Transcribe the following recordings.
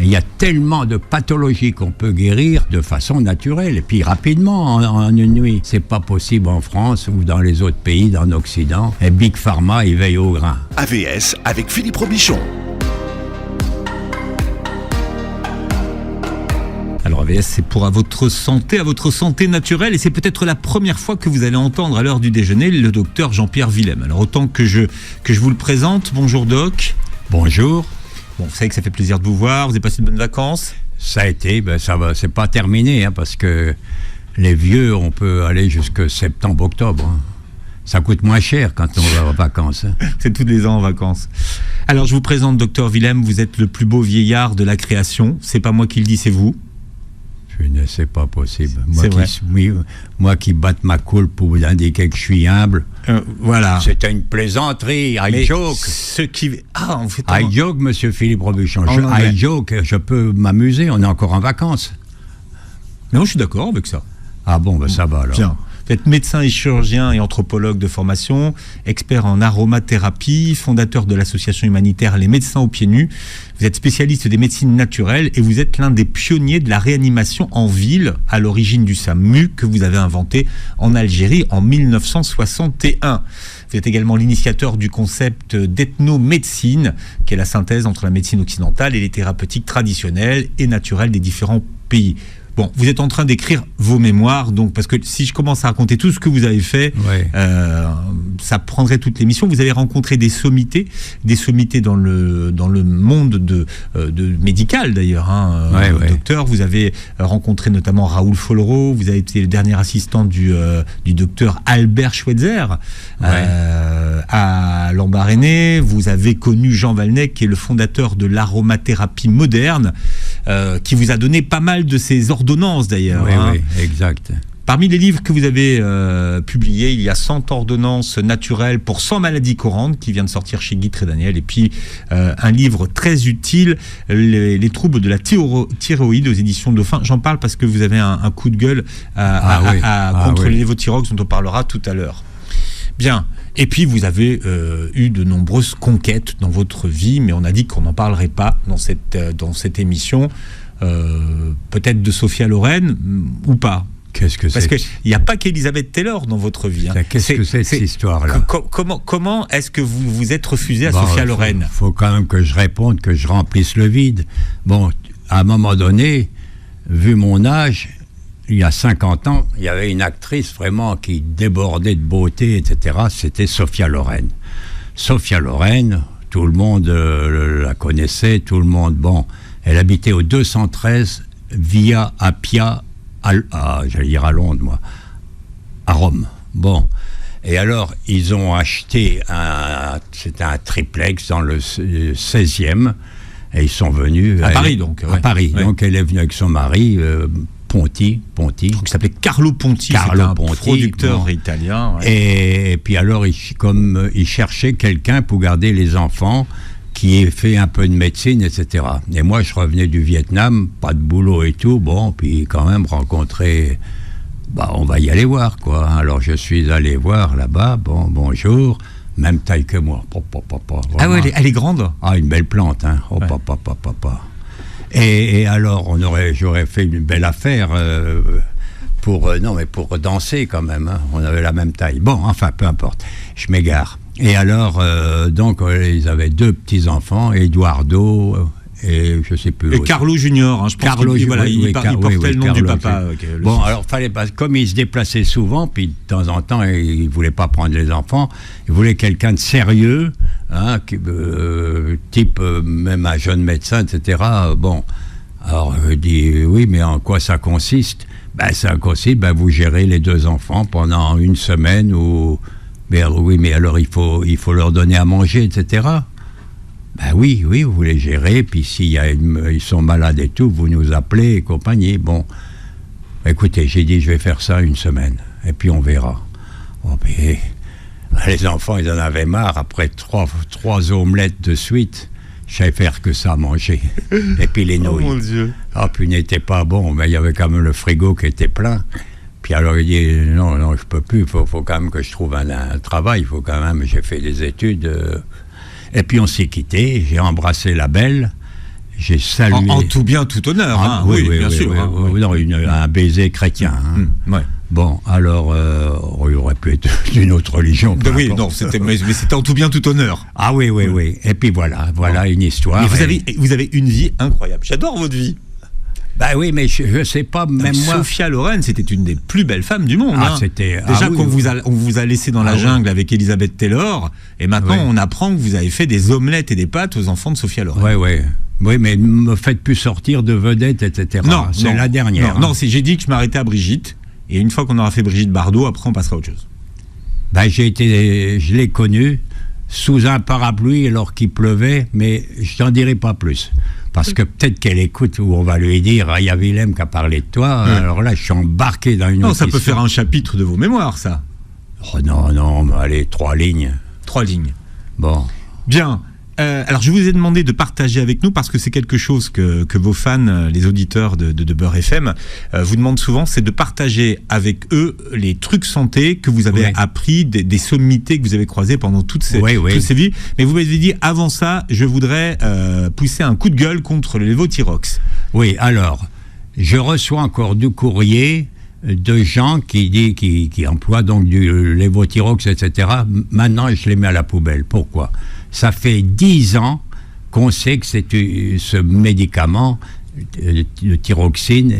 Il y a tellement de pathologies qu'on peut guérir de façon naturelle et puis rapidement en une nuit. C'est pas possible en France ou dans les autres pays, dans l'Occident. Et Big Pharma, il veille au grain. AVS avec Philippe Robichon. Alors AVS, c'est pour à votre santé naturelle, et c'est peut-être la première fois que vous allez entendre à l'heure du déjeuner le docteur Jean-Pierre Willem. Alors autant que je vous le présente. Bonjour Doc. Bonjour. Bon, vous savez que ça fait plaisir de vous voir. Vous avez passé de bonnes vacances? Ça a été, ça va, c'est pas terminé, parce que les vieux, on peut aller jusque septembre-octobre. Ça coûte moins cher quand on va en vacances. C'est tous les ans en vacances. Alors je vous présente docteur Willem. Vous êtes le plus beau vieillard de la création. C'est pas moi qui le dis, c'est vous. C'est pas possible. C'est Moi qui batte ma coule pour vous indiquer que je suis humble. Voilà. C'était une plaisanterie. I joke. I joke, monsieur Philippe Robichon. I joke. Je peux m'amuser. On est encore en vacances. Non, je suis d'accord avec ça. Ah bon, ben ça va alors. Bien. Vous êtes médecin et chirurgien et anthropologue de formation, expert en aromathérapie, fondateur de l'association humanitaire Les Médecins aux Pieds Nus. Vous êtes spécialiste des médecines naturelles et vous êtes l'un des pionniers de la réanimation en ville, à l'origine du SAMU que vous avez inventé en Algérie en 1961. Vous êtes également l'initiateur du concept d'ethnomédecine, qui est la synthèse entre la médecine occidentale et les thérapeutiques traditionnelles et naturelles des différents pays. Bon, vous êtes en train d'écrire vos mémoires, donc, parce que si je commence à raconter tout ce que vous avez fait, ça prendrait toute l'émission. Vous avez rencontré des sommités dans le monde de médical d'ailleurs, docteur. Vous avez rencontré notamment Raoul Follereau, vous avez été le dernier assistant du docteur Albert Schweitzer à Lambaréné. Vous avez connu Jean Valnet, qui est le fondateur de l'aromathérapie moderne, qui vous a donné pas mal de ses ordonnances d'ailleurs. Oui, exact. Parmi les livres que vous avez publiés, il y a 100 ordonnances naturelles pour 100 maladies courantes qui vient de sortir chez Guy Trédaniel, et puis un livre très utile, les troubles de la thyroïde aux éditions Dauphin. J'en parle parce que vous avez un coup de gueule contre les lévothyrox dont on parlera tout à l'heure. Bien. Et puis vous avez eu de nombreuses conquêtes dans votre vie, mais on a dit qu'on n'en parlerait pas dans cette émission. Peut-être de Sophia Loren ou pas. Qu'est-ce que c'est? Parce qu'il n'y a pas qu'Elisabeth Taylor dans votre vie. Qu'est-ce que c'est cette histoire-là? Comment est-ce que vous vous êtes refusé à Sophia Loren? Il faut quand même que je réponde, que je remplisse le vide. Bon, à un moment donné, vu mon âge, il y a 50 ans, il y avait une actrice vraiment qui débordait de beauté, etc. C'était Sophia Loren. Sophia Loren, tout le monde la connaissait, tout le monde... Bon, elle habitait au 213 Via Appia, j'allais dire à Londres, moi, à Rome. Bon, et alors, ils ont acheté c'était un triplex dans le 16e, et ils sont venus... À Paris, donc. À Paris. Ouais. Donc, elle est venue avec son mari... Ponti. Qui s'appelait Carlo Ponti, c'était un producteur italien. Ouais. Et puis alors, comme il cherchait quelqu'un pour garder les enfants, qui ait fait un peu de médecine, etc. Et moi, je revenais du Vietnam, pas de boulot et tout, bon, puis quand même rencontrer... on va y aller voir, quoi. Alors, je suis allé voir là-bas, bonjour, même taille que moi. Ah ouais, elle est grande? Ah, une belle plante, hein. Et alors, j'aurais fait une belle affaire pour danser quand même. Hein. On avait la même taille. Bon, enfin, peu importe. Je m'égare. Et alors, ils avaient 2 petits-enfants, Eduardo et je ne sais plus. Et Carlo Junior, je pense qu'il portait le nom du papa. Bon, alors, fallait pas. Comme il se déplaçait souvent, puis de temps en temps, il ne voulait pas prendre les enfants, il voulait quelqu'un de sérieux, type même un jeune médecin, etc. Bon, alors je dis oui, mais en quoi ça consiste? Ça consiste, vous gérez les 2 enfants pendant une semaine ou... Mais alors il faut leur donner à manger, etc. Oui, vous voulez gérer, puis ils sont malades et tout, vous nous appelez et compagnie. Bon, écoutez, j'ai dit je vais faire ça une semaine, et puis on verra. Bon, mais, les enfants, ils en avaient marre, après 3 omelettes de suite, je savais faire que ça à manger. Et puis les nouilles. Oh mon Dieu. Puis n'était pas bon, mais il y avait quand même le frigo qui était plein. Puis alors il dit non, je peux plus, il faut quand même que je trouve un travail, il faut quand même, j'ai fait des études. Et puis on s'est quittés, j'ai embrassé la belle, j'ai salué. En tout bien, tout honneur. Ah, hein. Oui, bien sûr. Oui, hein, oui. Non, un baiser chrétien. Hein. Ouais. Bon, alors, il aurait pu être d'une autre religion. Oui, non, mais c'était en tout bien, tout honneur. Ah oui. Et puis voilà une histoire. Mais vous avez une vie incroyable. J'adore votre vie. Bah oui, mais je sais pas, même moi. Sophia Loren, c'était une des plus belles femmes du monde. Ah, hein. c'était. Déjà qu'on vous a laissé dans la jungle avec Elizabeth Taylor, et maintenant on apprend que vous avez fait des omelettes et des pâtes aux enfants de Sophia Loren. Oui, mais ne me faites plus sortir de vedette, etc. Non, c'est la dernière. Non, j'ai dit que je m'arrêtais à Brigitte, et une fois qu'on aura fait Brigitte Bardot, après on passera à autre chose. Ben, je l'ai connue sous un parapluie alors qu'il pleuvait, mais je t'en dirai pas plus. Parce que peut-être qu'elle écoute où on va lui dire « Il y a Willem qui a parlé de toi Alors là, je suis embarqué dans une autre ça peut histoire. faire un chapitre de vos mémoires, ça. Oh non, mais allez, 3 lignes. 3 lignes. Bon. Bien. Alors, je vous ai demandé de partager avec nous, parce que c'est quelque chose que vos fans, les auditeurs de Beurre FM, vous demandent souvent, c'est de partager avec eux les trucs santé que vous avez appris, des sommités que vous avez croisées pendant toutes ces vies. Mais vous m'avez dit, avant ça, je voudrais pousser un coup de gueule contre le lévothyrox. Oui, alors, je reçois encore du courrier de gens qui emploient donc du lévothyrox, etc. Maintenant, je les mets à la poubelle. Pourquoi ? Ça fait 10 ans qu'on sait que ce médicament, de thyroxine,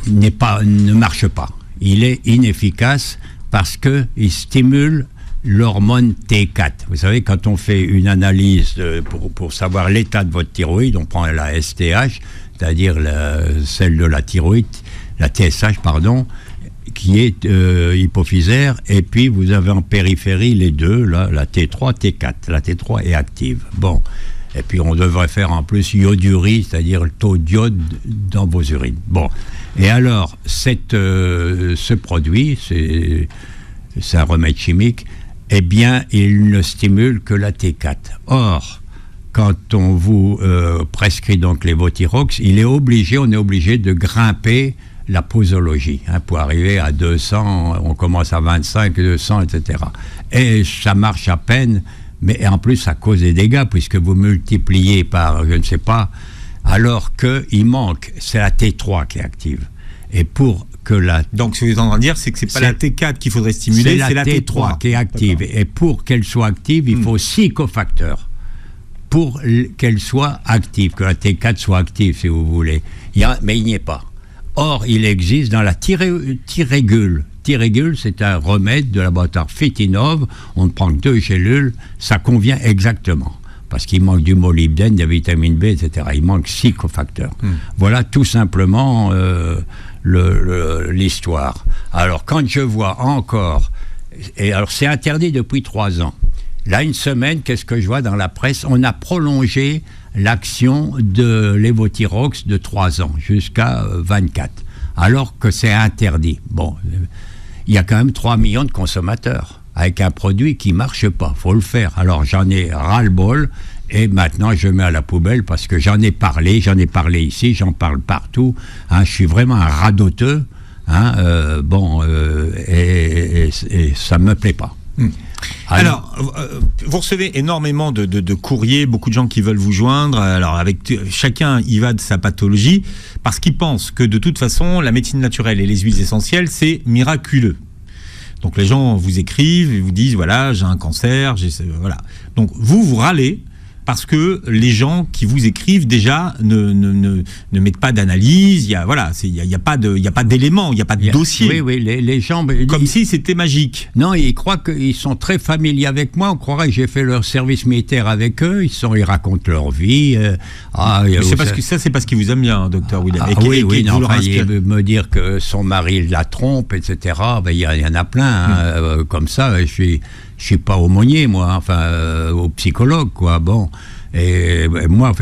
ne marche pas. Il est inefficace parce qu'il stimule l'hormone T4. Vous savez, quand on fait une analyse pour savoir l'état de votre thyroïde, on prend la STH, c'est-à-dire celle de la thyroïde, la TSH, pardon, qui est hypophysaire, et puis vous avez en périphérie les deux, là, la T3, T4. La T3 est active. Bon. Et puis on devrait faire en plus iodurie, c'est-à-dire le taux d'iode dans vos urines. Bon. Et alors, ce produit, c'est un remède chimique, eh bien, il ne stimule que la T4. Or, quand on vous prescrit donc lévothyrox, on est obligé de grimper la posologie, pour arriver à 200, on commence à 25, 200, etc. Et ça marche à peine, mais en plus ça cause des dégâts, puisque vous multipliez par, je ne sais pas, alors qu'il manque, c'est la T3 qui est active. Et pour que Donc ce que vous êtes en train de dire, c'est que c'est pas la T4 qu'il faudrait stimuler, c'est la T3 qui est active. D'accord. Et pour qu'elle soit active, il faut 6 cofacteurs pour qu'elle soit active, que la T4 soit active, si vous voulez. Mais il n'y est pas. Or, il existe dans la Thyrégule. Thyrégule, c'est un remède de laboratoire Fitinov. On ne prend que 2 gélules, ça convient exactement. Parce qu'il manque du molybdène, de la vitamine B, etc. Il manque 6 cofacteurs. Voilà tout simplement l'histoire. Alors, quand je vois encore... Et alors, c'est interdit depuis 3 ans. Là, une semaine, qu'est-ce que je vois dans la presse ? On a prolongé l'action de lévothyrox de 3 ans jusqu'à 24, alors que c'est interdit. Bon, il y a quand même 3 millions de consommateurs avec un produit qui ne marche pas, il faut le faire. Alors j'en ai ras-le-bol et maintenant je mets à la poubelle parce que j'en ai parlé ici, j'en parle partout. Je suis vraiment un radoteux, et ça ne me plaît pas. Alors, vous recevez énormément de courriers, beaucoup de gens qui veulent vous joindre. Alors, chacun y va de sa pathologie, parce qu'ils pensent que de toute façon, la médecine naturelle et les huiles essentielles, c'est miraculeux. Donc, les gens vous écrivent et vous disent, voilà, j'ai un cancer, voilà. Donc, vous râlez parce que les gens qui vous écrivent déjà ne mettent pas d'analyse, il y a pas d'éléments, il n'y a pas de dossier. Oui, les gens... Comme si c'était magique. Non, ils croient qu'ils sont très familiers avec moi, on croirait que j'ai fait leur service militaire avec eux, ils racontent leur vie. C'est parce qu'ils vous aiment bien, docteur Willem. Il me dire que son mari la trompe, etc. Il y en a plein, comme ça, je suis pas aumônier, moi, au psychologue, quoi. Bon, et moi,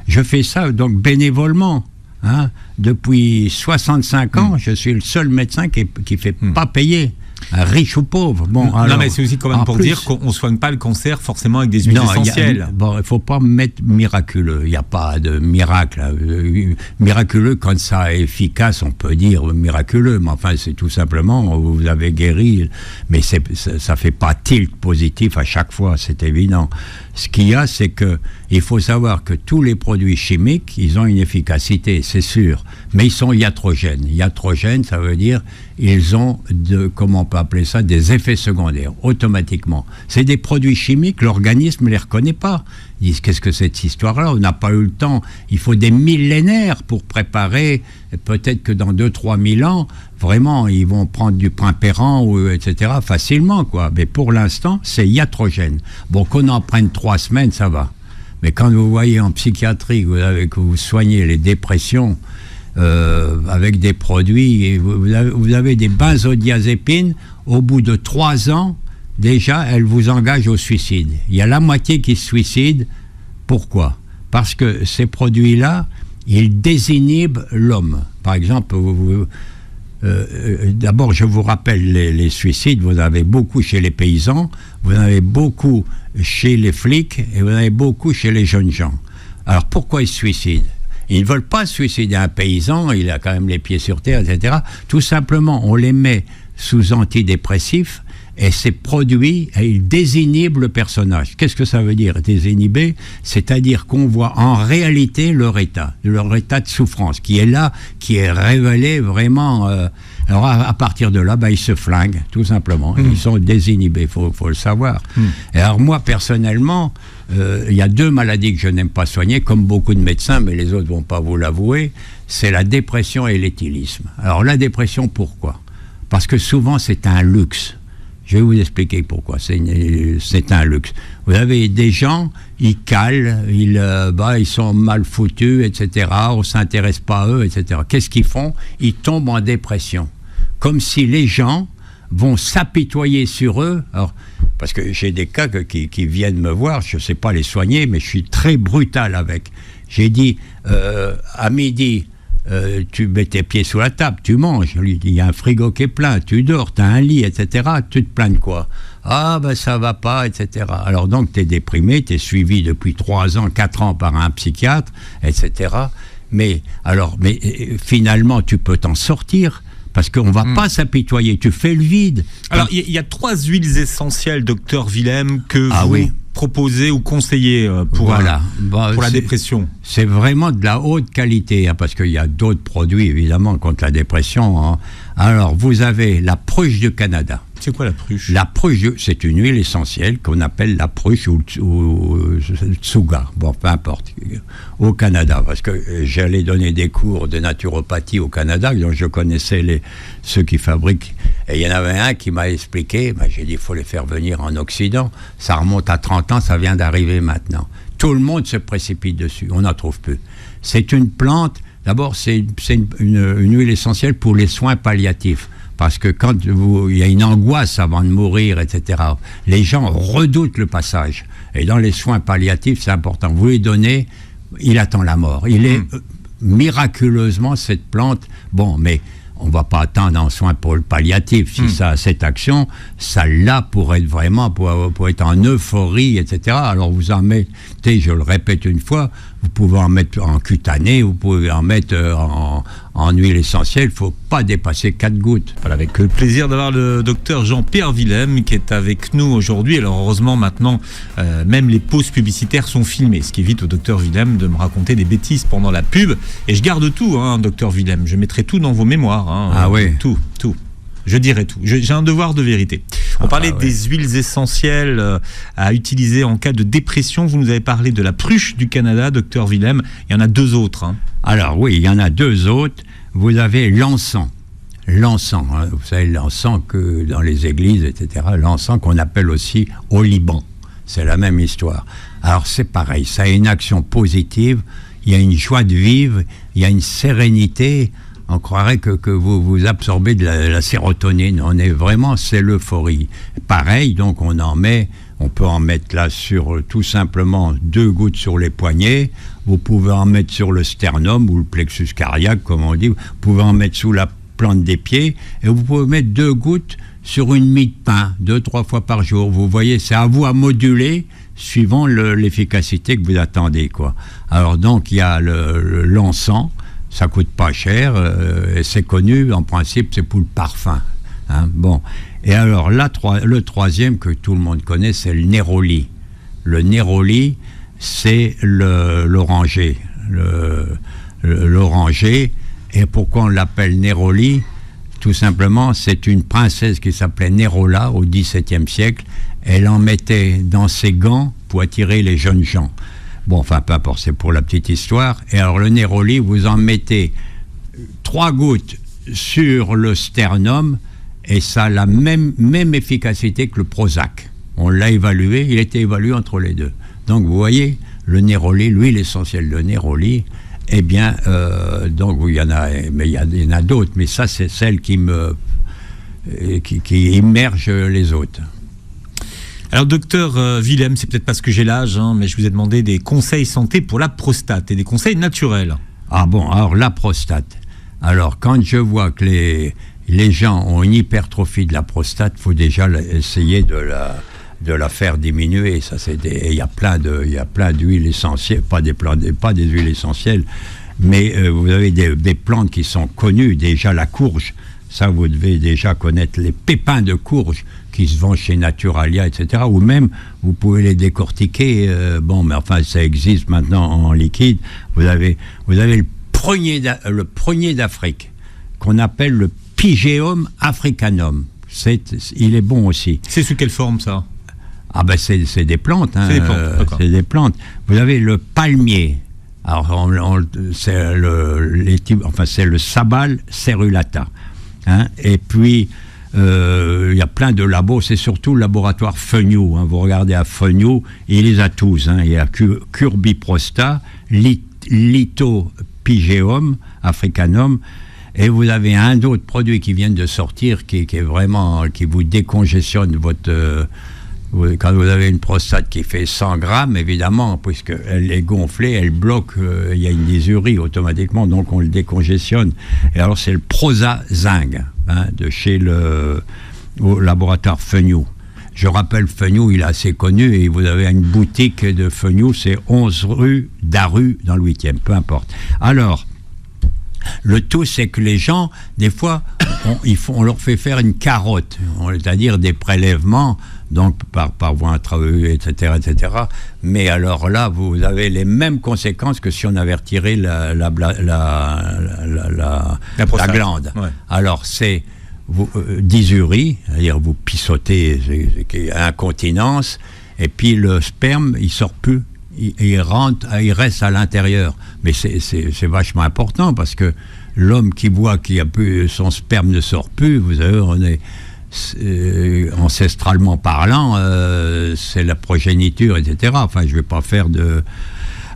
je fais ça donc bénévolement. Depuis 65 ans, je suis le seul médecin qui fait pas payer. Riche ou pauvre. Bon, non, mais c'est aussi quand même pour dire qu'on ne soigne pas le cancer forcément avec des huiles essentielles. Il ne faut pas mettre miraculeux. Il n'y a pas de miracle. Miraculeux, quand ça est efficace, on peut dire miraculeux. Mais enfin, c'est tout simplement, vous avez guéri. Mais ça ne fait pas tilt positif à chaque fois, c'est évident. Ce qu'il y a, c'est que il faut savoir que tous les produits chimiques, ils ont une efficacité, c'est sûr, mais ils sont iatrogènes. Iatrogènes, ça veut dire ils ont, comment on peut appeler ça, des effets secondaires, automatiquement. C'est des produits chimiques, l'organisme ne les reconnaît pas. Ils disent, qu'est-ce que c'est cette histoire-là? On n'a pas eu le temps. Il faut des millénaires pour préparer. Peut-être que dans 2-3 000 ans, vraiment, ils vont prendre du primpéran, etc., facilement, quoi. Mais pour l'instant, c'est iatrogène. Bon, qu'on en prenne 3 semaines, ça va. Mais quand vous voyez en psychiatrie que vous soignez les dépressions avec des produits, et vous avez des benzodiazépines, au bout de 3 ans, déjà, elles vous engagent au suicide. Il y a la moitié qui se suicide. Pourquoi? Parce que ces produits-là, ils désinhibent l'homme. Par exemple, d'abord, je vous rappelle les suicides, vous en avez beaucoup chez les paysans, vous en avez beaucoup chez les flics et vous en avez beaucoup chez les jeunes gens. Alors, pourquoi ils se suicident? Ils ne veulent pas suicider un paysan, il a quand même les pieds sur terre, etc. Tout simplement, on les met sous antidépressifs et ces produits, ils désinhibent le personnage. Qu'est-ce que ça veut dire, désinhiber? C'est-à-dire qu'on voit en réalité leur état de souffrance, qui est là, qui est révélé vraiment. Alors à partir de là, ils se flinguent, tout simplement. Ils sont désinhibés, faut le savoir. Et alors moi, personnellement, il y a 2 maladies que je n'aime pas soigner, comme beaucoup de médecins, mais les autres ne vont pas vous l'avouer, c'est la dépression et l'éthylisme. Alors la dépression, pourquoi? Parce que souvent, c'est un luxe. Je vais vous expliquer pourquoi. C'est un luxe. Vous avez des gens, ils calent, ils sont mal foutus, etc. On ne s'intéresse pas à eux, etc. Qu'est-ce qu'ils font? Ils tombent en dépression. Comme si les gens vont s'apitoyer sur eux. Alors, parce que j'ai des cas qui viennent me voir, je ne sais pas les soigner, mais je suis très brutal avec. J'ai dit, à midi, tu mets tes pieds sous la table, tu manges. Lui dit, il y a un frigo qui est plein, tu dors, tu as un lit, etc. Tu te plains de quoi? Ah, ça va pas, etc. Alors donc, tu es déprimé, tu es suivi depuis 3 ans, 4 ans par un psychiatre, etc. Mais finalement, tu peux t'en sortir. Parce qu'on ne va pas s'apitoyer, tu fais le vide. Alors, il y a 3 huiles essentielles, docteur Willem, que vous proposez ou conseillez pour la dépression. C'est vraiment de la haute qualité, parce qu'il y a d'autres produits, évidemment, contre la dépression. Alors, vous avez la pruche du Canada. C'est quoi la pruche? La pruche, c'est une huile essentielle qu'on appelle la pruche ou tsuga, bon, peu importe, au Canada, parce que j'allais donner des cours de naturopathie au Canada, donc je connaissais ceux qui fabriquent, et il y en avait un qui m'a expliqué, j'ai dit, il faut les faire venir en Occident, ça remonte à 30 ans, ça vient d'arriver maintenant. Tout le monde se précipite dessus, on n'en trouve plus. C'est une plante, d'abord c'est une huile essentielle pour les soins palliatifs. Parce que quand il y a une angoisse avant de mourir, etc., les gens redoutent le passage. Et dans les soins palliatifs, c'est important. Vous lui donnez, il attend la mort. Il est miraculeusement, cette plante, mais on ne va pas attendre en soins pour le palliatif. Si ça a cette action, ça l'a pour être vraiment, pour être en euphorie, etc. Alors vous en mettez, je le répète une fois, vous pouvez en mettre en cutané, vous pouvez en mettre en huile essentielle, il ne faut pas dépasser 4 gouttes. Voilà, avec le plaisir d'avoir le docteur Jean-Pierre Willem qui est avec nous aujourd'hui. Alors heureusement maintenant, même les pauses publicitaires sont filmées, ce qui évite au docteur Willem de me raconter des bêtises pendant la pub. Et je garde tout, docteur Willem, je mettrai tout dans vos mémoires. Tout. Je dirai tout. J'ai un devoir de vérité. On parlait des huiles essentielles à utiliser en cas de dépression. Vous nous avez parlé de la pruche du Canada, docteur Willem. Il y en a 2 autres. Alors oui, il y en a 2 autres. Vous avez l'encens. L'encens, vous savez, l'encens que dans les églises, etc. L'encens qu'on appelle aussi au Liban. C'est la même histoire. Alors c'est pareil, ça a une action positive. Il y a une joie de vivre, il y a une sérénité. On croirait que vous absorbez de la sérotonine. C'est l'euphorie. Pareil, donc on peut en mettre là sur tout simplement 2 gouttes sur les poignets. Vous pouvez en mettre sur le sternum ou le plexus cardiaque, comme on dit. Vous pouvez en mettre sous la plante des pieds. Et vous pouvez mettre 2 gouttes sur une mie de pain, 2-3 fois par jour. Vous voyez, c'est à vous à moduler suivant l'efficacité que vous attendez, quoi. Alors donc, il y a l'encens. Ça coûte pas cher, et c'est connu, en principe, c'est pour le parfum. Et alors, le 3e que tout le monde connaît, c'est le néroli. Le néroli, c'est l'oranger. L'oranger. Et pourquoi on l'appelle néroli ? Tout simplement, c'est une princesse qui s'appelait Nérola au XVIIe siècle. Elle en mettait dans ses gants pour attirer les jeunes gens. Bon, enfin, peu importe, c'est pour la petite histoire. Et alors, le néroli, vous en mettez 3 gouttes sur le sternum et ça a la même efficacité que le Prozac. On l'a évalué, il était évalué entre les deux. Donc, vous voyez, le néroli, l'huile essentielle de néroli, eh bien, donc il y en a, mais il y en a d'autres, mais ça c'est celle qui immerge les autres. Alors docteur Willem, c'est peut-être parce que j'ai l'âge, mais je vous ai demandé des conseils santé pour la prostate et des conseils naturels. Ah bon, alors la prostate. Alors quand je vois que les gens ont une hypertrophie de la prostate, il faut déjà essayer de la faire diminuer. Ça, il y a plein d'huiles essentielles, pas des huiles essentielles, mais vous avez des plantes qui sont connues. Déjà la courge, ça vous devez déjà connaître les pépins de courge qui se vendent chez Naturalia, etc. Ou même vous pouvez les décortiquer. Mais enfin ça existe maintenant en liquide. Vous avez le prunier d'Afrique qu'on appelle le Pygeum africanum. Il est bon aussi. C'est sous quelle forme ça ? Ah ben c'est des plantes, hein. C'est des plantes. Vous avez le palmier. Alors c'est le Sabal cerulata. Hein. Et puis il y a plein de labos. C'est surtout le laboratoire Fenioux. Hein. Vous regardez à Fenioux, il les a tous. Hein. Il y a Curbiprosta, Litopygeum africanum. Et vous avez un autre produit qui vient de sortir qui est vraiment qui vous décongestionne votre quand vous avez une prostate qui fait 100 grammes, évidemment, puisqu'elle est gonflée, elle bloque, il y a une dysurie automatiquement, donc on le décongestionne. Et alors c'est le Prozazinc, de chez au laboratoire Fenioux. Je rappelle, Fenioux, il est assez connu, et vous avez une boutique de Fenioux, c'est 11 rue d'Aru, dans le 8e, peu importe. Alors, le tout, c'est que les gens, des fois, on leur fait faire une carotte, c'est-à-dire des prélèvements, donc par voie intraveineuse, etc., etc. Mais alors là, vous avez les mêmes conséquences que si on avait retiré la glande. Ouais. Alors, c'est dysurie, c'est-à-dire vous pissotez, incontinence, et puis le sperme, il sort plus. Il reste à l'intérieur. Mais c'est vachement important parce que l'homme qui voit qu'il y a plus, son sperme ne sort plus, vous savez, on est ancestralement parlant, c'est la progéniture, etc. Enfin, je ne vais pas faire de...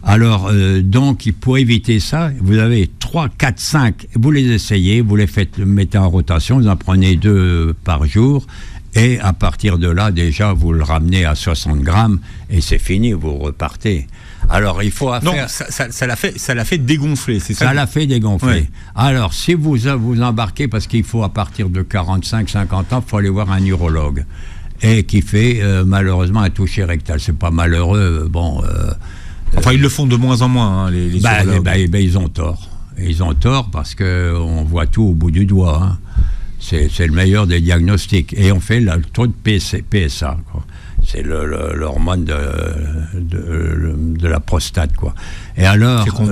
Alors, donc, pour éviter ça, vous avez 3, 4, 5, vous les essayez, vous les mettez en rotation, vous en prenez 2 par jour, et à partir de là, déjà, vous le ramenez à 60 grammes, et c'est fini, vous repartez. Alors, il faut faire... Non, ça l'a fait dégonfler, c'est ça? Ça l'a fait dégonfler. Ouais. Alors, si vous embarquez, parce qu'il faut à partir de 45, 50 ans, il faut aller voir un urologue, et qui fait, malheureusement, un toucher rectal. C'est pas malheureux, bon... Enfin, ils le font de moins en moins, hein, les urologues. Ils ont tort. Ils ont tort parce qu'on voit tout au bout du doigt. Hein. C'est le meilleur des diagnostics. Et on fait le taux de PSA. Quoi. C'est l'hormone de la prostate. Quoi. Et alors... C'est qu'on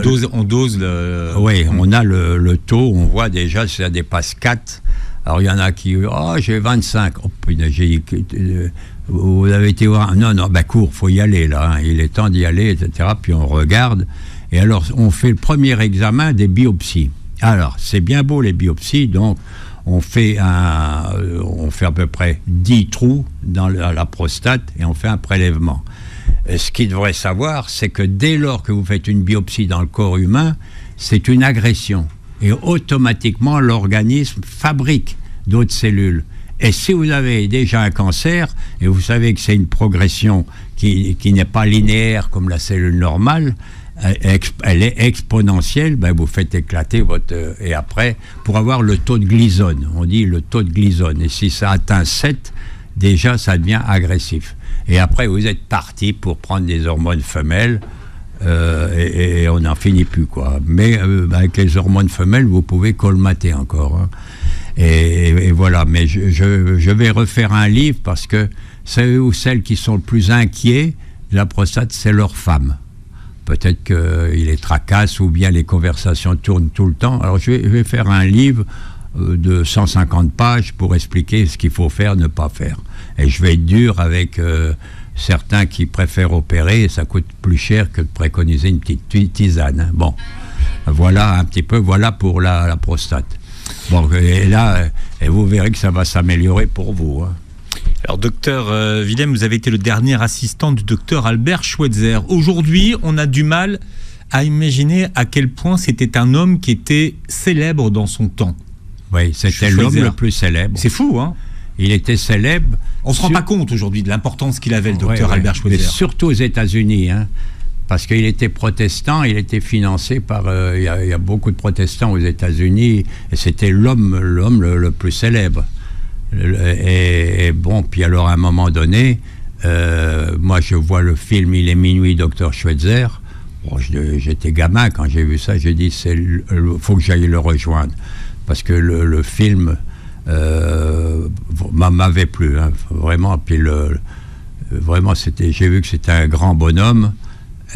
dose le... Oui, on a le taux. On voit déjà si ça dépasse 4. Alors, il y en a qui... Oh, j'ai 25. Oh, putain, vous avez été voir... Non, cours, il faut y aller, là. Hein. Il est temps d'y aller, etc. Puis on regarde. Et alors, on fait le premier examen des biopsies. Alors, c'est bien beau, les biopsies. Donc, on fait à peu près 10 trous dans la prostate et on fait un prélèvement. Ce qu'il devrait savoir, c'est que dès lors que vous faites une biopsie dans le corps humain, c'est une agression. Et automatiquement, l'organisme fabrique d'autres cellules. Et si vous avez déjà un cancer, et vous savez que c'est une progression qui n'est pas linéaire comme la cellule normale, elle est exponentielle, vous faites éclater et après, pour avoir le taux de glisone, on dit le taux de glisone, et si ça atteint 7, déjà ça devient agressif. Et après, vous êtes parti pour prendre des hormones femelles, et on n'en finit plus, quoi. Mais avec les hormones femelles, vous pouvez colmater encore, hein. Et voilà, mais je vais refaire un livre parce que ceux ou celles qui sont le plus inquiets de la prostate, c'est leur femme. Peut-être qu'il les tracasse ou bien les conversations tournent tout le temps. Alors je vais faire un livre de 150 pages pour expliquer ce qu'il faut faire, ne pas faire. Et je vais être dur avec certains qui préfèrent opérer, et ça coûte plus cher que de préconiser une petite tisane. Hein. Bon, voilà un petit peu, voilà pour la prostate. Bon, et là, et vous verrez que ça va s'améliorer pour vous. Hein. Alors, docteur Willem, vous avez été le dernier assistant du docteur Albert Schweitzer. Aujourd'hui, on a du mal à imaginer à quel point c'était un homme qui était célèbre dans son temps. Oui, c'était l'homme le plus célèbre. C'est fou, hein? Il était célèbre. On ne se rend pas compte aujourd'hui de l'importance qu'il avait, le docteur Albert Schweitzer. Mais surtout aux États-Unis, hein, parce qu'il était protestant, il était financé par... Il y a beaucoup de protestants aux États-Unis, et c'était l'homme le plus célèbre. Et bon, puis alors à un moment donné, moi je vois le film Il est minuit, docteur Schweitzer. Bon, j'étais gamin quand j'ai vu ça, j'ai dit faut que j'aille le rejoindre, parce que le film m'avait plu, hein, vraiment. Puis vraiment, j'ai vu que c'était un grand bonhomme,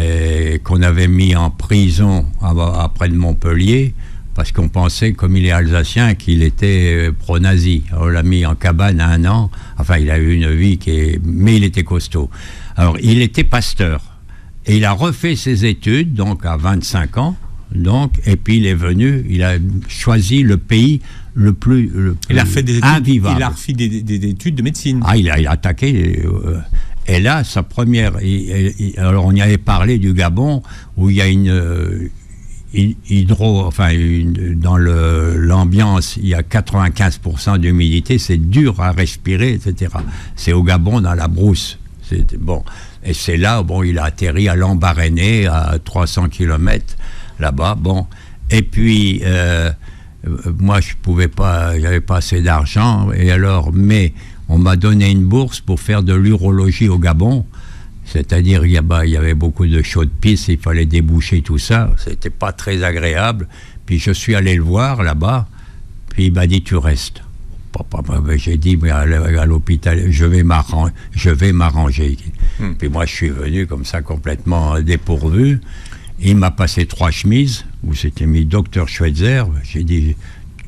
et qu'on avait mis en prison après de Montpellier, parce qu'on pensait, comme il est alsacien, qu'il était pro-nazi. On l'a mis en cabane 1 an. Enfin, il a eu une vie mais il était costaud. Alors, il était pasteur. Et il a refait ses études, donc à 25 ans. Et puis il est venu, il a choisi le pays le plus il a fait des études, invivable. Il a refait des études de médecine. Ah, il a attaqué... et là, sa première... alors, on y avait parlé du Gabon, où il y a dans l'ambiance, il y a 95% d'humidité, c'est dur à respirer, etc. C'est au Gabon, dans la brousse. Bon. Et c'est là, bon, il a atterri à Lambaréné, à 300 km là-bas. Bon. Et puis, moi, je pouvais pas, j'avais pas assez d'argent, mais on m'a donné une bourse pour faire de l'urologie au Gabon. C'est-à-dire, il y avait beaucoup de chaudes pistes, il fallait déboucher tout ça. C'était pas très agréable. Puis je suis allé le voir là-bas, puis il m'a dit, tu restes. J'ai dit, mais à l'hôpital, je vais m'arranger. Puis moi, je suis venu comme ça, complètement dépourvu. Il m'a passé 3 chemises, où c'était mis docteur Schweitzer. J'ai dit,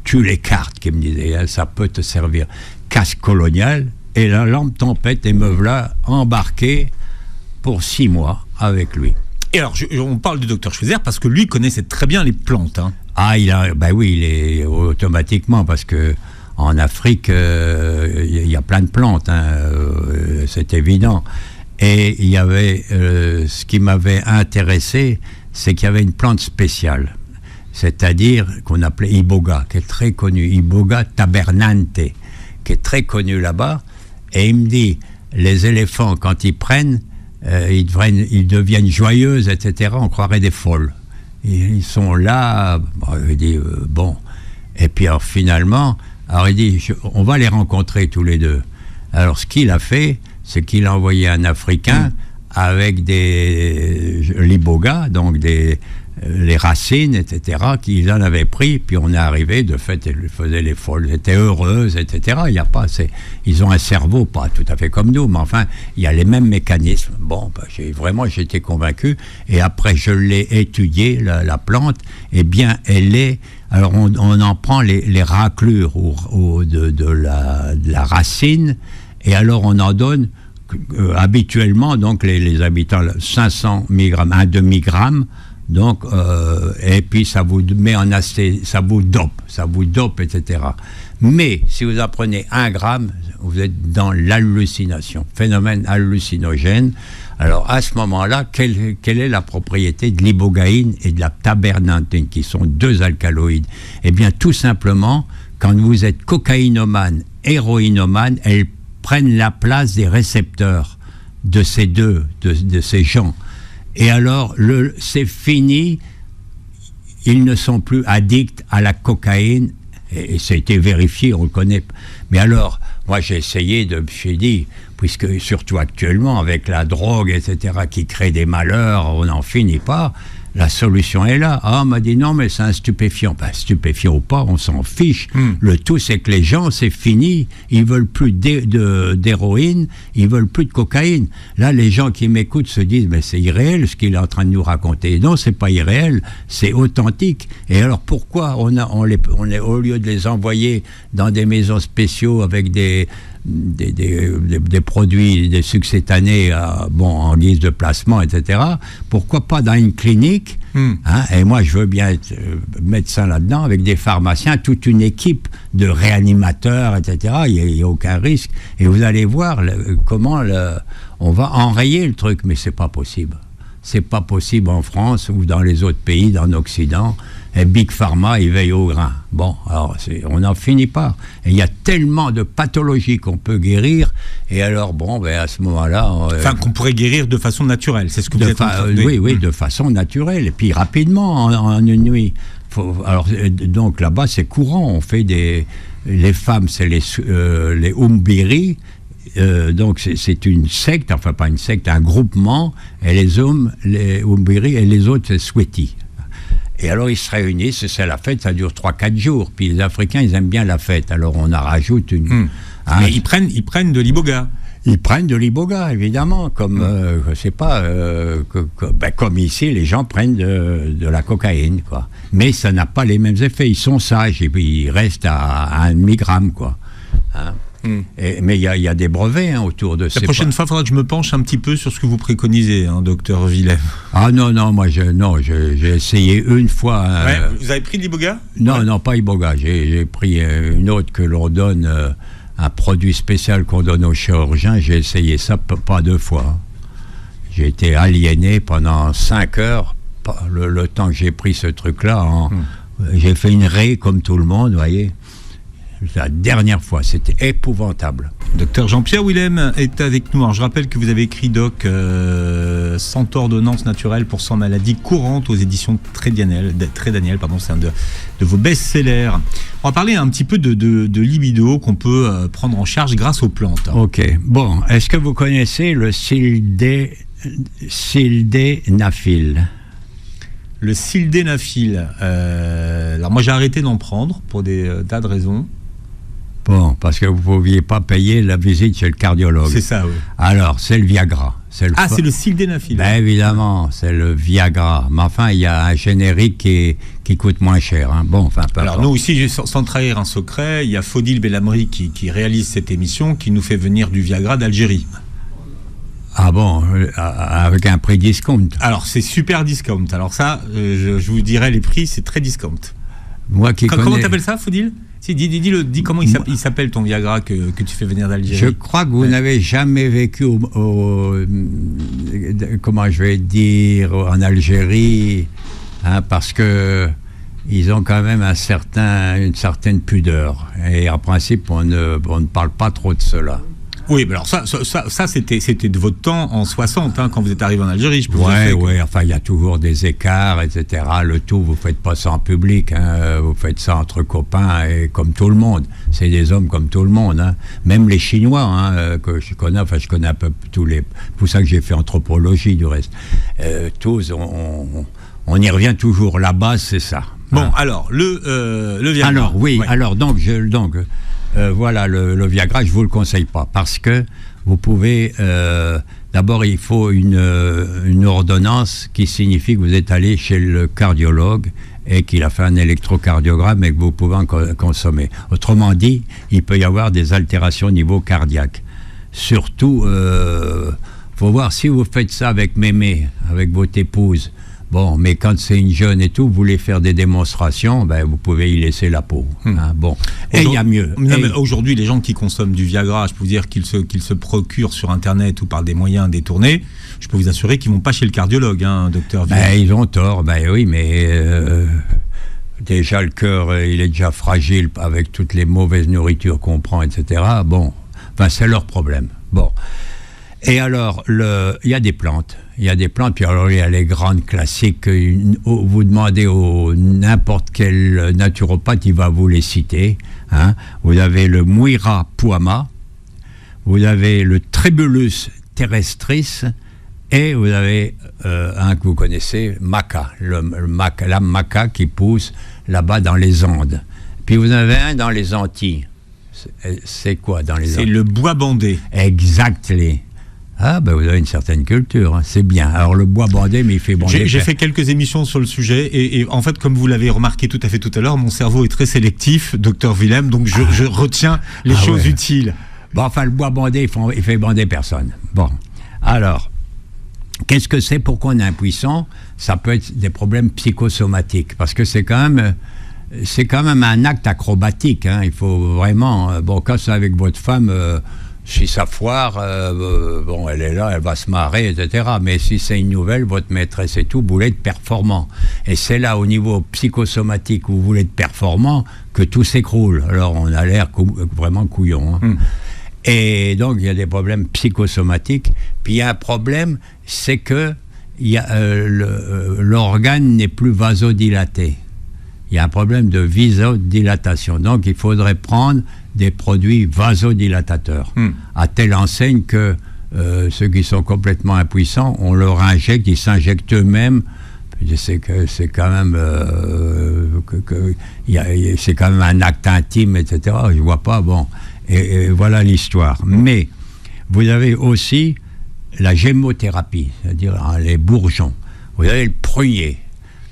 tu les cartes, qui me disait, hein, ça peut te servir. Casse coloniale, et la lampe tempête, et me voilà embarqué pour 6 mois avec lui. Et alors, on parle du docteur Schweitzer parce que lui connaissait très bien les plantes. Hein. Ah, il est automatiquement, parce que en Afrique, il y a plein de plantes, hein, c'est évident. Et il y avait, ce qui m'avait intéressé, c'est qu'il y avait une plante spéciale, c'est-à-dire qu'on appelait Iboga, qui est très connue, Iboga tabernante, qui est très connue là-bas. Et il me dit, les éléphants, quand ils prennent, ils deviennent joyeux, etc. On croirait des folles. Ils sont là. Il dit, bon. Et puis alors, finalement, il dit, on va les rencontrer tous les deux. Alors ce qu'il a fait, c'est qu'il a envoyé un Africain avec l'iboga, donc les racines, etc., qu'ils en avaient pris, puis on est arrivé, de fait, ils faisaient les folles, elles étaient heureuses, etc. Il y a pas, ils ont un cerveau, pas tout à fait comme nous, mais enfin, il y a les mêmes mécanismes. Bon, j'ai été convaincu, et après, je l'ai étudié, la plante, eh bien, elle est... Alors, on en prend les raclures de la racine, et alors on en donne... habituellement, donc les habitants, 500 mg, un demi-gramme, donc, et puis ça vous met en ça vous dope, etc. Mais si vous en prenez 1 gramme, vous êtes dans l'hallucination, phénomène hallucinogène. Alors à ce moment-là, quelle est la propriété de l'ibogaïne et de la tabernantine, qui sont 2 alcaloïdes? Eh bien, tout simplement, quand vous êtes cocaïnomane, héroïnomane, elles prennent la place des récepteurs de ces de ces gens. Et alors, c'est fini, ils ne sont plus addicts à la cocaïne, et ça a été vérifié, on le connaît. Mais alors, moi j'ai dit, puisque surtout actuellement, avec la drogue, etc., qui crée des malheurs, on n'en finit pas, La solution est là. Ah, on m'a dit non, mais c'est un stupéfiant. Ben, stupéfiant ou pas, on s'en fiche. Le tout, c'est que les gens, c'est fini. Ils veulent plus d'héroïne, ils veulent plus de cocaïne. Là, les gens qui m'écoutent se disent, mais c'est irréel ce qu'il est en train de nous raconter. Non, c'est pas irréel, c'est authentique. Et alors, pourquoi on est, au lieu de les envoyer dans des maisons spéciaux avec des produits, des succétanés en guise de placement, etc. Pourquoi pas dans une clinique et moi, je veux bien être médecin là-dedans, avec des pharmaciens, toute une équipe de réanimateurs, etc. Il n'y a aucun risque. Et vous allez voir comment on va enrayer le truc, mais c'est pas possible. C'est pas possible en France ou dans les autres pays, dans l'Occident. Et Big Pharma, il veille au grain. Bon, alors, on n'en finit pas. Et il y a tellement de pathologies qu'on peut guérir. Et alors, à ce moment-là... qu'on pourrait guérir de façon naturelle, c'est ce que vous êtes en train de dire. Oui, de façon naturelle. Et puis, rapidement, en une nuit. Donc, là-bas, c'est courant. On fait les femmes, c'est les Umbiri. Donc c'est une secte, enfin pas une secte, un groupement, et les hommes, les Umbiri, et les autres, c'est Sweti. Et alors ils se réunissent, c'est la fête, ça dure 3-4 jours. Puis les Africains, ils aiment bien la fête, alors on en rajoute une... Mais ils prennent de l'iboga. Ils prennent de l'iboga, évidemment, comme, je sais pas, comme ici, les gens prennent de la cocaïne, quoi. Mais ça n'a pas les mêmes effets, ils sont sages, et puis ils restent à 1 demi-gramme, quoi. Hein? Mais il y a des brevets autour de ces... La prochaine fois, il faudra que je me penche un petit peu sur ce que vous préconisez, docteur Willem. Ah non, moi j'ai essayé une fois... vous avez pris de l'iboga ? Non, pas iboga. J'ai pris une autre que l'on donne, un produit spécial qu'on donne aux chirurgiens. J'ai essayé ça pas 2 fois. J'ai été aliéné pendant 5 heures, le temps que j'ai pris ce truc-là. J'ai fait une raie comme tout le monde, vous voyez. La dernière fois, c'était épouvantable. Docteur Jean-Pierre Willem est avec nous. Alors, je rappelle que vous avez écrit, Doc, 100 ordonnances naturelles pour 100 maladies courantes aux éditions Très Daniel, c'est un de vos best-sellers. On va parler un petit peu de libido qu'on peut prendre en charge grâce aux plantes. Ok. Bon, est-ce que vous connaissez le sildenafil ? Le sildenafil. Alors moi, j'ai arrêté d'en prendre pour des tas de raisons. Bon, parce que vous ne pouviez pas payer la visite chez le cardiologue. C'est ça, oui. Alors, c'est le Viagra. C'est le sildenafil. Ben évidemment, c'est le Viagra. Mais enfin, il y a un générique qui coûte moins cher. Hein. Bon, enfin, alors nous ici, sans trahir un secret, il y a Faudil Belhamri qui réalise cette émission, qui nous fait venir du Viagra d'Algérie. Ah bon, avec un prix discount. Alors, c'est super discount. Alors ça, je vous dirai les prix, c'est très discount. Moi qui Comment t'appelles ça, Faudil ? Si, dis comment il s'appelle ton Viagra que tu fais venir d'Algérie. Je crois que vous n'avez jamais vécu comment je vais dire, en Algérie, hein, parce que ils ont quand même une certaine pudeur. Et en principe, on ne parle pas trop de cela. Oui, mais alors ça c'était de votre temps en 60, quand vous êtes arrivé en Algérie, je peux vous dire. Oui, enfin, il y a toujours des écarts, etc. Le tout, vous ne faites pas ça en public, vous faites ça entre copains, et comme tout le monde. C'est des hommes comme tout le monde, hein. Même les Chinois, que je connais un peu tous les... C'est pour ça que j'ai fait anthropologie, du reste. Tous, on y revient toujours. La base, c'est ça. Bon, alors, le Viagra. Alors, voilà, le Viagra, je ne vous le conseille pas, parce que vous pouvez... d'abord, il faut une ordonnance qui signifie que vous êtes allé chez le cardiologue et qu'il a fait un électrocardiogramme et que vous pouvez en consommer. Autrement dit, il peut y avoir des altérations au niveau cardiaque. Surtout, faut voir si vous faites ça avec mémé, avec votre épouse. Bon, mais quand c'est une jeune et tout, vous voulez faire des démonstrations, vous pouvez y laisser la peau. Hein, bon, et il y a mieux. Non, mais aujourd'hui, les gens qui consomment du Viagra, je peux vous dire qu'ils se procurent sur Internet ou par des moyens détournés, je peux vous assurer qu'ils ne vont pas chez le cardiologue, docteur Willem. Ils ont tort, oui, mais déjà le cœur, il est déjà fragile avec toutes les mauvaises nourritures qu'on prend, etc. Bon, c'est leur problème. Bon. Et alors, il y a des plantes. Puis alors il y a les grandes classiques. Vous demandez n'importe quel naturopathe, il va vous les citer. Hein. Vous avez le Muira puama, vous avez le Tribulus terrestris Et vous avez un que vous connaissez, maca, la maca qui pousse là-bas dans les Andes. Puis vous en avez un dans les Antilles. C'est quoi dans les Antilles? C'est le bois bandé. Exactement. Ah, ben vous avez une certaine culture, hein. C'est bien. Alors le bois bandé, mais il fait bander. J'ai fait quelques émissions sur le sujet et en fait, comme vous l'avez remarqué tout à fait tout à l'heure, mon cerveau est très sélectif, docteur Willem, donc je retiens les choses utiles. Bon, enfin, le bois bandé, il fait bander personne. Bon, alors, qu'est-ce que c'est? Pourquoi on est impuissant? Ça peut être des problèmes psychosomatiques, parce que c'est quand même un acte acrobatique, hein. Il faut vraiment... bon, quand c'est avec votre femme... si ça foire, bon, elle est là, elle va se marrer, etc. Mais si c'est une nouvelle, votre maîtresse et tout, vous voulez être performant. Et c'est là, au niveau psychosomatique, où vous voulez être performant, que tout s'écroule. Alors, on a l'air vraiment couillon. Hein. Et donc, il y a des problèmes psychosomatiques. Puis, il y a un problème, c'est que l'organe n'est plus vasodilaté. Il y a un problème de vasodilatation. Donc, il faudrait prendre des produits vasodilatateurs, à telle enseigne que ceux qui sont complètement impuissants, on leur injecte, ils s'injectent eux-mêmes. C'est quand même c'est quand même un acte intime, etc. Je vois pas, bon. Et voilà l'histoire. Mais vous avez aussi la gémothérapie, c'est-à-dire les bourgeons. Vous avez le prunier.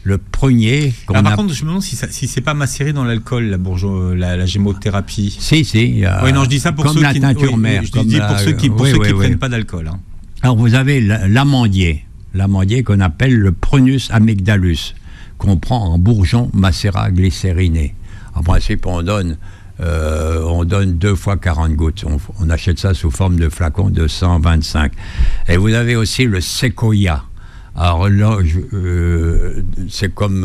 Le prunier... par contre, je me demande si c'est pas macéré dans l'alcool, la gémothérapie. Si. Oui, non, je dis ça pour ceux qui... teinture mère. Je dis pour ceux qui prennent pas d'alcool. Hein. Alors, vous avez l'amandier qu'on appelle le Prunus amygdalus, qu'on prend en bourgeon macérat glycériné. En principe, on donne 2 fois 40 gouttes. On achète ça sous forme de flacon de 125. Et vous avez aussi le séquoia. Alors là, c'est comme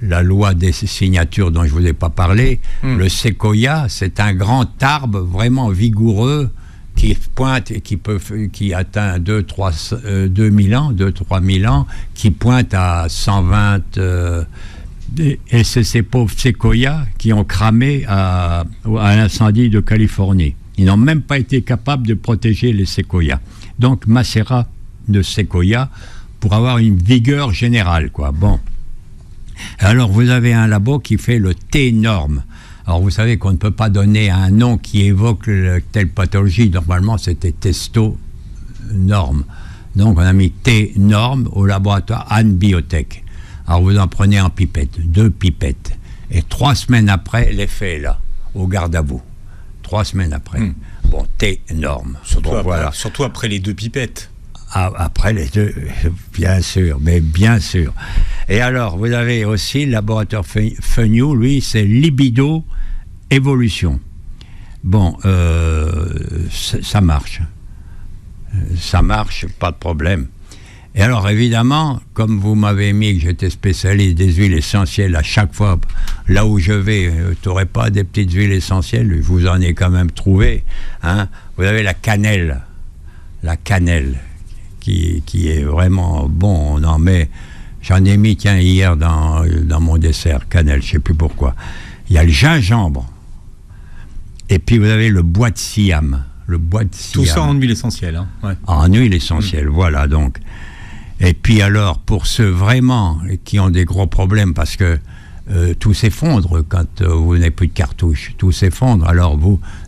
la loi des signatures dont je ne vous ai pas parlé. Le séquoia, c'est un grand arbre vraiment vigoureux qui pointe et qui atteint 2-3 000 ans, qui pointe à 120. Et c'est ces pauvres séquoias qui ont cramé à l'incendie de Californie. Ils n'ont même pas été capables de protéger les séquoias. Donc, macérat de séquoia pour avoir une vigueur générale, quoi. Bon. Alors, vous avez un labo qui fait le T-norme. Alors, vous savez qu'on ne peut pas donner un nom qui évoque telle pathologie. Normalement, c'était testo-norme. Donc, on a mis T-norme au laboratoire Anne Biotech. Alors, vous en prenez en pipette, 2 pipettes. Et 3 semaines après, l'effet est là, au garde à vous. 3 semaines après. Bon, T-norme. Surtout après les 2 pipettes. Après les 2, bien sûr, mais bien sûr. Et alors, vous avez aussi le laboratoire Fennew, lui, c'est libido évolution. Bon, ça marche. Ça marche, pas de problème. Et alors, évidemment, comme vous m'avez mis que j'étais spécialiste des huiles essentielles, à chaque fois, là où je vais, tu n'aurais pas des petites huiles essentielles, je vous en ai quand même trouvé. Hein. Vous avez la cannelle. La cannelle. Qui est vraiment bon. On en met, j'en ai mis, tiens, hier dans mon dessert, cannelle, je ne sais plus pourquoi. Il y a le gingembre. Et puis vous avez le bois de siam. Tout ça en huile essentielle. Hein. Ouais. En huile essentielle, voilà donc. Et puis alors, pour ceux vraiment qui ont des gros problèmes, parce que tout s'effondre quand vous n'avez plus de cartouches, tout s'effondre. Alors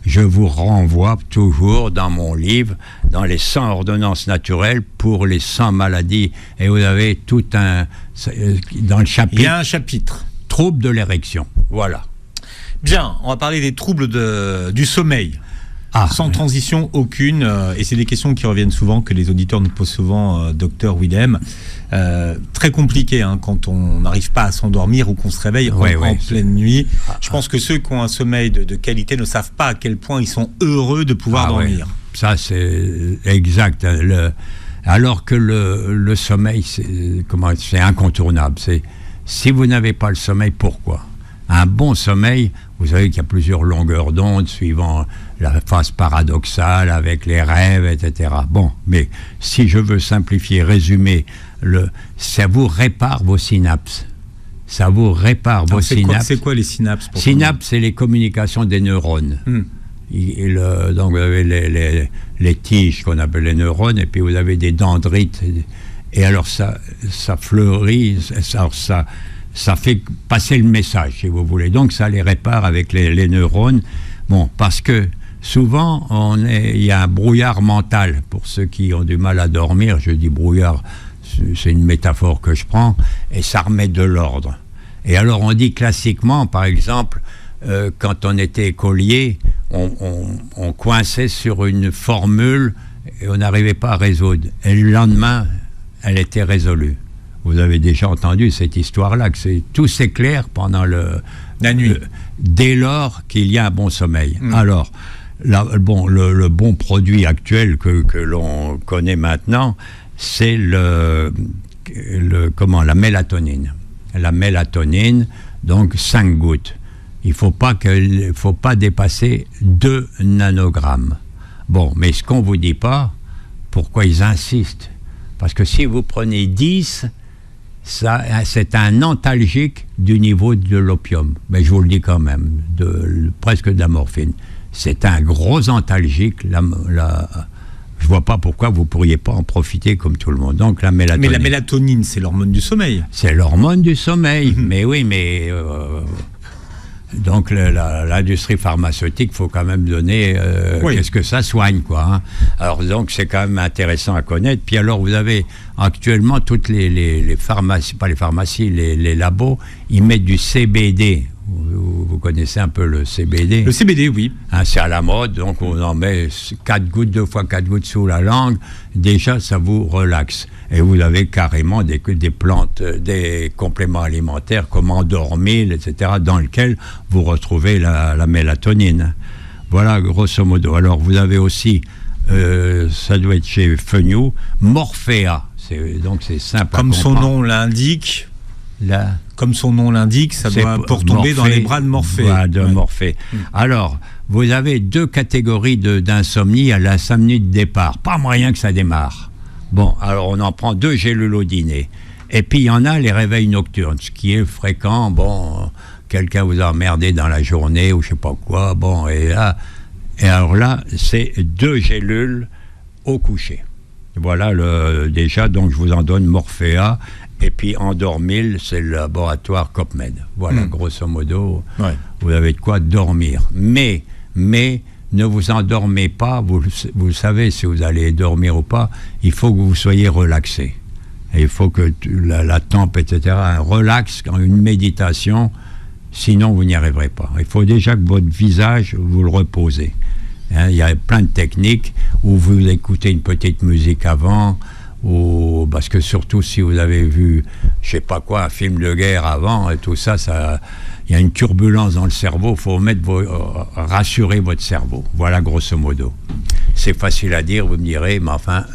je vous renvoie toujours dans mon livre, dans les 100 ordonnances naturelles pour les 100 maladies. Et vous avez tout dans le chapitre. Il y a un chapitre. Troubles de l'érection. Voilà. Bien, on va parler des troubles du sommeil. Sans transition aucune, et c'est des questions qui reviennent souvent, que les auditeurs nous posent souvent, docteur Willem. Très compliqué quand on n'arrive pas à s'endormir ou qu'on se réveille en pleine nuit. Je pense que ceux qui ont un sommeil de qualité ne savent pas à quel point ils sont heureux de pouvoir dormir. Ça, c'est exact. Alors que le sommeil, c'est incontournable. Si vous n'avez pas le sommeil, pourquoi ? Un bon sommeil, vous savez qu'il y a plusieurs longueurs d'onde suivant la phase paradoxale avec les rêves, etc. Bon, mais si je veux simplifier, résumer, ça vous répare vos synapses. Synapses. C'est quoi les synapses Synapses, c'est les communications des neurones. Donc vous avez les tiges qu'on appelle les neurones, et puis vous avez des dendrites. Et alors ça fleurit, ça fait passer le message, si vous voulez. Donc ça les répare avec les neurones. Bon, parce que souvent, il y a un brouillard mental. Pour ceux qui ont du mal à dormir, je dis brouillard, c'est une métaphore que je prends, et ça remet de l'ordre. Et alors on dit classiquement, par exemple, quand on était écolier, on coinçait sur une formule et on n'arrivait pas à résoudre. Et le lendemain, elle était résolue. Vous avez déjà entendu cette histoire-là, que tout s'éclaire pendant la nuit. Dès lors qu'il y a un bon sommeil. Alors, le bon produit actuel que l'on connaît maintenant, c'est la mélatonine. La mélatonine, donc 5 gouttes. Il faut pas dépasser 2 nanogrammes. Bon, mais ce qu'on ne vous dit pas, pourquoi ils insistent? Parce que si vous prenez 10, c'est un antalgique du niveau de l'opium. Mais je vous le dis quand même, presque de la morphine. C'est un gros antalgique. Je ne vois pas pourquoi vous ne pourriez pas en profiter comme tout le monde. Donc la mélatonine. Mais la mélatonine, c'est l'hormone du sommeil. C'est l'hormone du sommeil. Mais oui, mais... donc l'industrie pharmaceutique, il faut quand même donner qu'est-ce que ça soigne, quoi. Hein. Alors donc c'est quand même intéressant à connaître. Puis alors vous avez actuellement toutes les pharmacies, pas les pharmacies, les labos, ils mettent du CBD. Vous connaissez un peu le CBD? Le CBD, oui. Hein, c'est à la mode, donc on en met 4 gouttes, 2 fois 4 gouttes sous la langue. Déjà, ça vous relaxe. Et vous avez carrément des plantes, des compléments alimentaires comme Endormil, etc., dans lesquels vous retrouvez la mélatonine. Voilà, grosso modo. Alors, vous avez aussi, ça doit être chez Fenjou, Morphea. Donc, c'est simple comme à comprendre. Son nom l'indique. Comme son nom l'indique, ça doit pour tomber dans les bras de Morphée. Voilà, de Morphée. Alors, vous avez 2 catégories d'insomnie. Il y a l'insomnie de départ. Pas moyen que ça démarre. Bon, alors on en prend 2 gélules au dîner. Et puis il y en a les réveils nocturnes, ce qui est fréquent. Bon, quelqu'un vous a emmerdé dans la journée ou je sais pas quoi. Bon, et alors là, c'est 2 gélules au coucher. Voilà déjà, donc je vous en donne Morphea. Et puis Endormil, c'est le laboratoire Copmed. Voilà, grosso modo, vous avez de quoi dormir. Mais ne vous endormez pas, vous savez si vous allez dormir ou pas, il faut que vous soyez relaxé. Et il faut que la tempe, etc., relaxe, une méditation, sinon vous n'y arriverez pas. Il faut déjà que votre visage, vous le reposez. Hein, il y a plein de techniques où vous écoutez une petite musique avant, parce que surtout si vous avez vu, je sais pas quoi, un film de guerre avant et tout ça, il y a une turbulence dans le cerveau, il faut rassurer votre cerveau. Voilà, grosso modo. C'est facile à dire, vous me direz, mais enfin,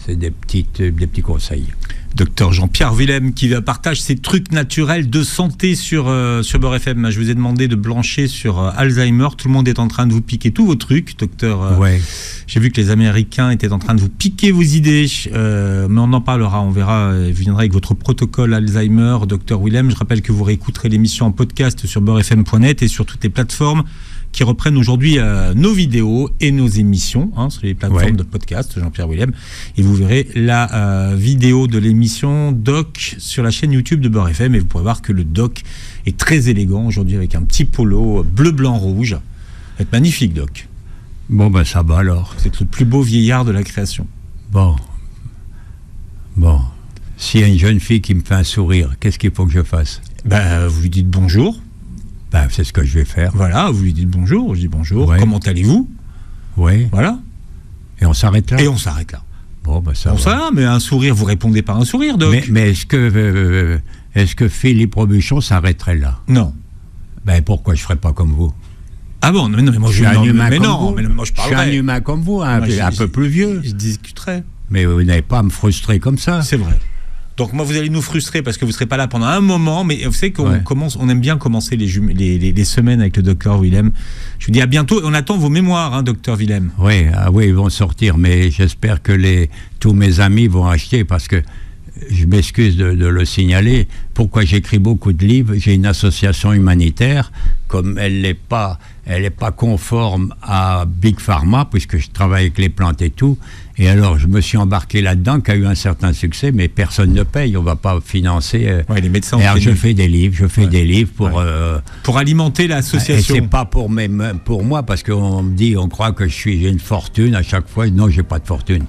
c'est des petits conseils. Docteur Jean-Pierre Willem qui partage ses trucs naturels de santé sur Beurre FM. Je vous ai demandé de blancher sur Alzheimer. Tout le monde est en train de vous piquer tous vos trucs, docteur. Ouais. J'ai vu que les Américains étaient en train de vous piquer vos idées, mais on en parlera, on verra. Vous viendrez avec votre protocole Alzheimer, docteur Willem. Je rappelle que vous réécouterez l'émission en podcast sur beurrefm.net et sur toutes les plateformes qui reprennent aujourd'hui nos vidéos et nos émissions sur les plateformes de podcast, Jean-Pierre Willem. Et vous verrez la vidéo de l'émission Doc sur la chaîne YouTube de Beurre FM. Et vous pourrez voir que le Doc est très élégant aujourd'hui avec un petit polo bleu, blanc, rouge. C'est magnifique, Doc. Bon, ben ça va alors. C'est le plus beau vieillard de la création. Bon. S'il y a une jeune fille qui me fait un sourire, qu'est-ce qu'il faut que je fasse? Vous lui dites bonjour. C'est ce que je vais faire. Voilà, vous lui dites bonjour, je dis bonjour, comment allez-vous? Oui. Voilà. Et on s'arrête là? Et on s'arrête là. Bon, ça va. Mais un sourire, vous répondez par un sourire, Doc. Mais est-ce que Philippe Robuchon s'arrêterait là? Non. Pourquoi je ne ferais pas comme vous? Ah bon, mais moi je suis un humain comme vous. Mais moi je suis un humain comme vous, un peu plus vieux. Je discuterai. Mais vous n'allez pas à me frustrer comme ça. C'est vrai. Donc moi vous allez nous frustrer parce que vous ne serez pas là pendant un moment, mais vous savez qu'on on aime bien commencer les semaines avec le docteur Willem. Je vous dis à bientôt, on attend vos mémoires, docteur Willem. Oui, ils vont sortir, mais j'espère que tous mes amis vont acheter parce que je m'excuse de le signaler, pourquoi j'écris beaucoup de livres. J'ai une association humanitaire, comme elle n'est pas conforme à Big Pharma, puisque je travaille avec les plantes et tout. Et alors, je me suis embarqué là-dedans, qui a eu un certain succès, mais personne ne paye. On ne va pas financer. Les médecins. Et alors, je fais des livres, pour alimenter l'association. Et c'est pas pour moi, parce qu'on me dit, on croit que j'ai une fortune à chaque fois. Non, j'ai pas de fortune.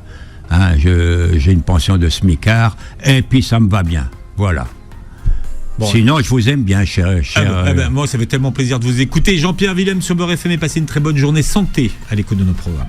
Hein, j'ai une pension de smicard, et puis ça me va bien. Voilà. Bon. Sinon, je vous aime bien, cher. Moi, ça fait tellement plaisir de vous écouter. Jean-Pierre Willem sur Beurre FM, et passez une très bonne journée santé à l'écoute de nos programmes.